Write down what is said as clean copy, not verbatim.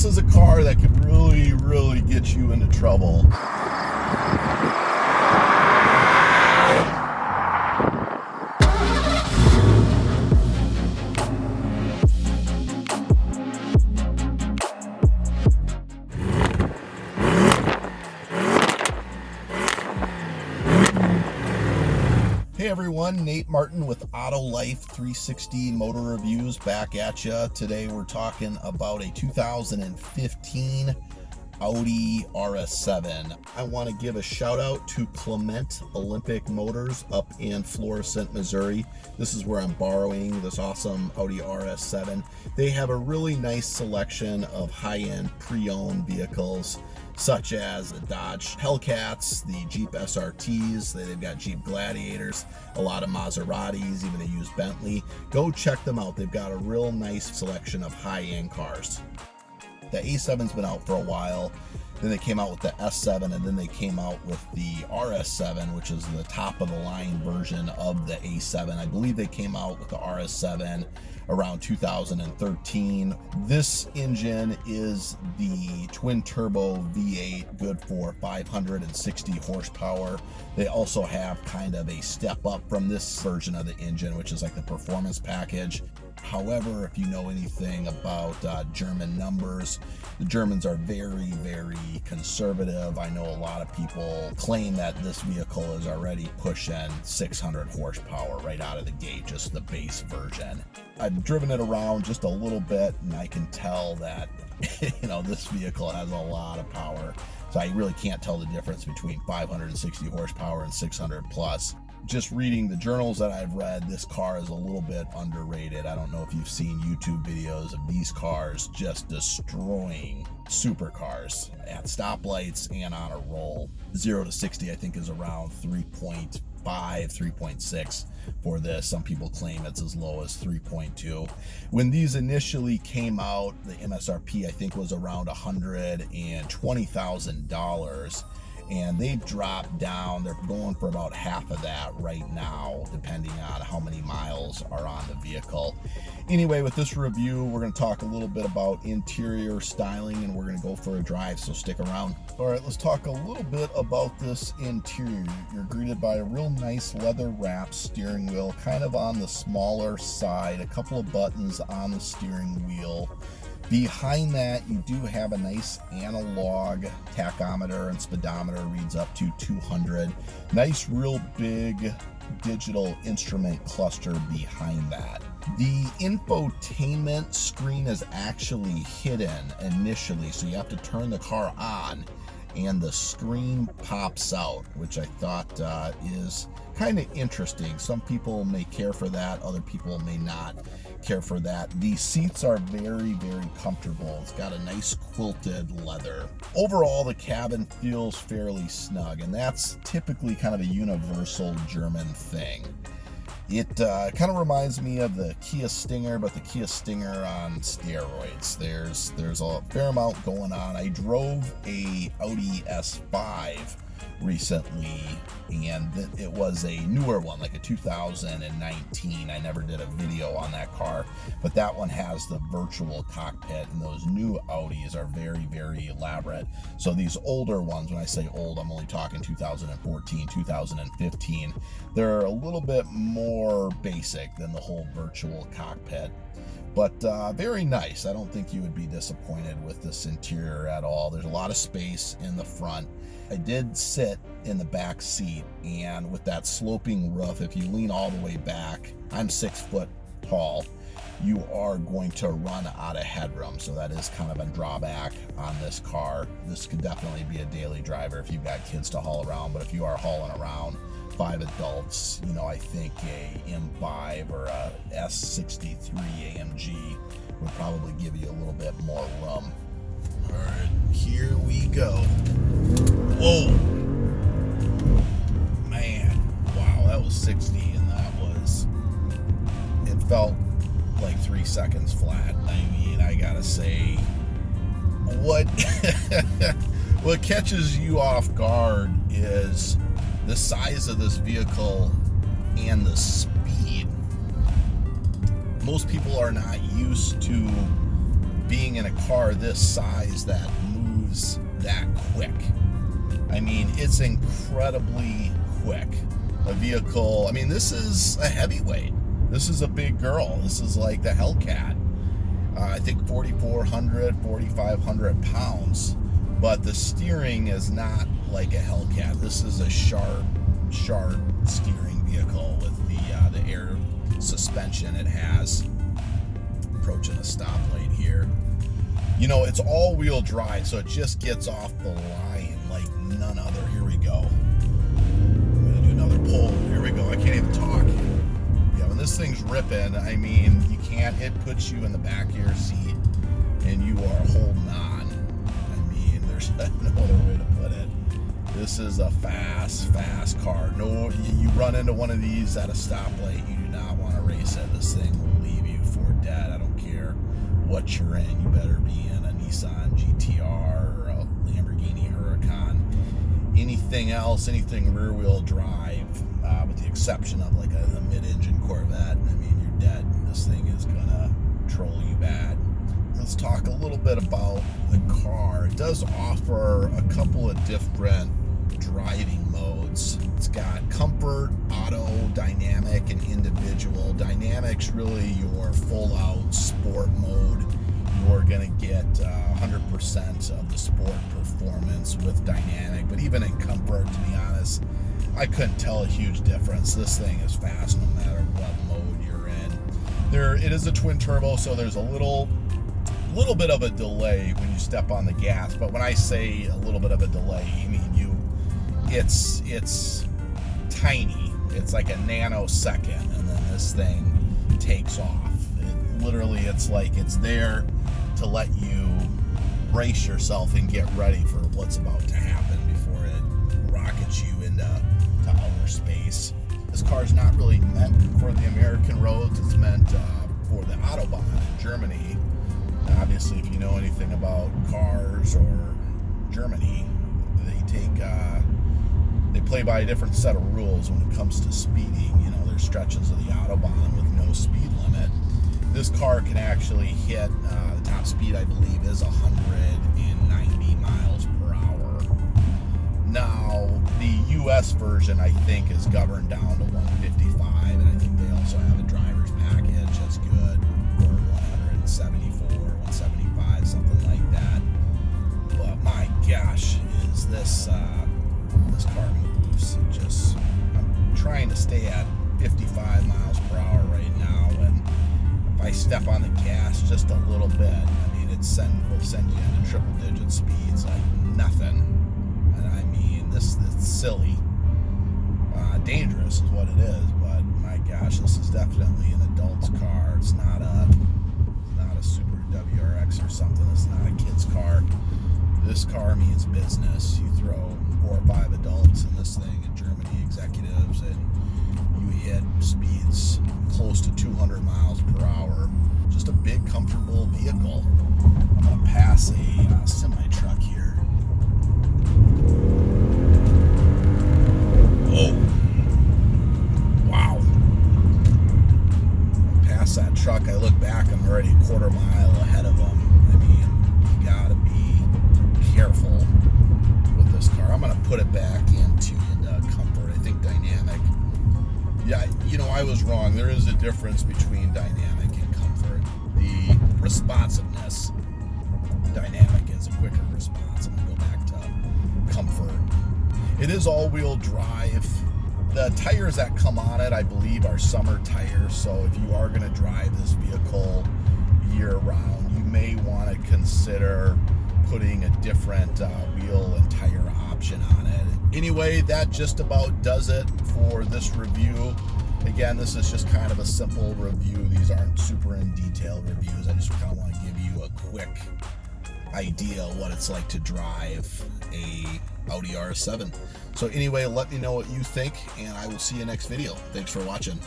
This is a car that could really, really get you into trouble. Hey everyone, Nate Martin with Auto Life 360 Motor Reviews back at ya. Today we're talking about a 2015 Audi RS7. I want to give a shout out to Clement Olympic Motors up in Florissant, Missouri. This is where I'm borrowing this awesome Audi RS7. They have a really nice selection of high-end pre-owned vehicles, such as the Dodge Hellcats, the Jeep SRTs, they've got Jeep Gladiators, a lot of Maseratis, even they use Bentley. Go check them out. They've got a real nice selection of high-end cars. The A7's been out for a while. Then they came out with the S7, and then they came out with the RS7, which is the top of the line version of the A7. I believe they came out with the RS7 around 2013. This engine is the twin turbo V8, good for 560 horsepower. They also have kind of a step up from this version of the engine, which is like the performance package. However, if you know anything about German numbers, the Germans are very, very conservative. I know a lot of people claim that this vehicle is already pushing 600 horsepower right out of the gate, just the base version. I've driven it around just a little bit, and I can tell that this vehicle has a lot of power. So I really can't tell the difference between 560 horsepower and 600 plus. Just reading the journals that I've read, this car is a little bit underrated. I don't know if you've seen YouTube videos of these cars just destroying supercars at stoplights and on a roll. 0 to 60, I think, is around 3.5, 3.6 for this. Some people claim it's as low as 3.2. When these initially came out, the MSRP, I think, was around $120,000. And they've dropped down. They're going for about half of that right now, depending on how many miles are on the vehicle. Anyway, with this review, we're going to talk a little bit about interior styling, and we're going to go for a drive, so stick around. All right, let's talk a little bit about this interior. You're greeted by a real nice leather wrap steering wheel, kind of on the smaller side, a couple of buttons on the steering wheel. Behind that, you do have a nice analog tachometer and speedometer, reads up to 200. Nice, real big digital instrument cluster behind that. The infotainment screen is actually hidden initially, so you have to turn the car on and the screen pops out, which I thought is kind of interesting. Some people may care for that, other people may not care for that. The seats are very, very comfortable. It's got a nice quilted leather. Overall, the cabin feels fairly snug, and that's typically kind of a universal German thing. It kind of reminds me of the Kia Stinger, but the Kia Stinger on steroids. There's a fair amount going on. I drove a Audi S5 recently, and it was a newer one, like a 2019. I never did a video on that car, but that one has the virtual cockpit, and those new Audis are very, very elaborate. So these older ones, when I say old, I'm only talking 2014, 2015, they're a little bit more basic than the whole virtual cockpit. But very nice. I don't think you would be disappointed with this interior at all. There's a lot of space in the front. I did sit in the back seat, and with that sloping roof, if you lean all the way back, I'm 6 foot tall, you are going to run out of headroom. So that is kind of a drawback on this car. This could definitely be a daily driver if you've got kids to haul around, but if you are hauling around 5 adults, I think a M5 or a S63 AMG would probably give you a little bit more room. All right, here we go. Whoa, man, wow, that was 60, and it felt like 3 seconds flat. I mean, I gotta say, what catches you off guard is the size of this vehicle and the speed. Most people are not used to being in a car this size that moves that quick. I mean, it's incredibly quick. A vehicle, I mean, this is a heavyweight. This is a big girl. This is like the Hellcat. I think 4,400, 4,500 pounds. But the steering is not like a Hellcat. This is a sharp steering vehicle with the air suspension it has. Approaching a stoplight here. You know, it's all-wheel drive, so it just gets off the line like none other. Here we go. I'm gonna do another pull. Here we go. I can't even talk. Yeah, when this thing's ripping, I mean, you can't. It puts you in the back of your seat, and you are holding on. I mean, there's no other way to put it. This is a fast car. No, you run into one of these at a stoplight, you do not want to race it. This thing will leave you for dead. I don't care what you're in. You better be in a Nissan GTR or a Lamborghini Huracan. Anything else, anything rear-wheel drive, with the exception of like a mid-engine Corvette, I mean, you're dead. This thing is gonna troll you bad. Let's talk a little bit about the car. It does offer a couple of different driving modes. It's got comfort, auto, dynamic, and individual. Dynamic's really your full-out sport mode. You're gonna get 100% of the sport performance with dynamic, but even in comfort, to be honest, I couldn't tell a huge difference. This thing is fast no matter what mode you're in. It is a twin turbo, so there's a little bit of a delay when you step on the gas, but when I say a little bit of a delay, I mean it's tiny. It's like a nanosecond, and then this thing takes off. It's like it's there to let you brace yourself and get ready for what's about to happen before it rockets you into outer space. This car's not really meant for the American roads. It's meant for the Autobahn in Germany. Obviously, if you know anything about cars or Germany, they play by a different set of rules when it comes to speeding. You know, there's stretches of the Autobahn with no speed limit. This car can actually hit, the top speed I believe is 190 miles per hour. Now, the US version I think is governed down to 155, and I think they also have a driver's package that's good, or 174, 175, something like that. But my gosh, is this car moves. I'm trying to stay at 55 miles per hour right now, and if I step on the gas just a little bit, I mean, will send you into triple digit speeds like nothing. And I mean, this is silly. Dangerous is what it is, but my gosh, this is definitely an adult's car. It's not a Super WRX or something. It's not a kid's car. This car means business. You throw 4 or 5 adults in this thing in Germany, executives, and you hit speeds close to 200 miles per hour. Just a big, comfortable vehicle. I'm going to pass a semi-truck here. Whoa. Wow. Past that truck, I look back, I'm already a quarter mile ahead of them. I mean, you gotta be careful with this car. I'm gonna put it back into comfort. I think dynamic. Yeah, you know, I was wrong. There is a difference between dynamic and comfort. The responsiveness, dynamic is a quicker response. I'm gonna go back to comfort. It is all-wheel drive. The tires that come on it, I believe, are summer tires, so if you are going to drive this vehicle year-round, you may want to consider putting a different wheel and tire option on it. Anyway, that just about does it for this review. Again, this is just kind of a simple review. These aren't super in detail reviews. I just kind of want to give you a quick idea of what it's like to drive a Audi RS7. So anyway, let me know what you think, and I will see you next video. Thanks for watching.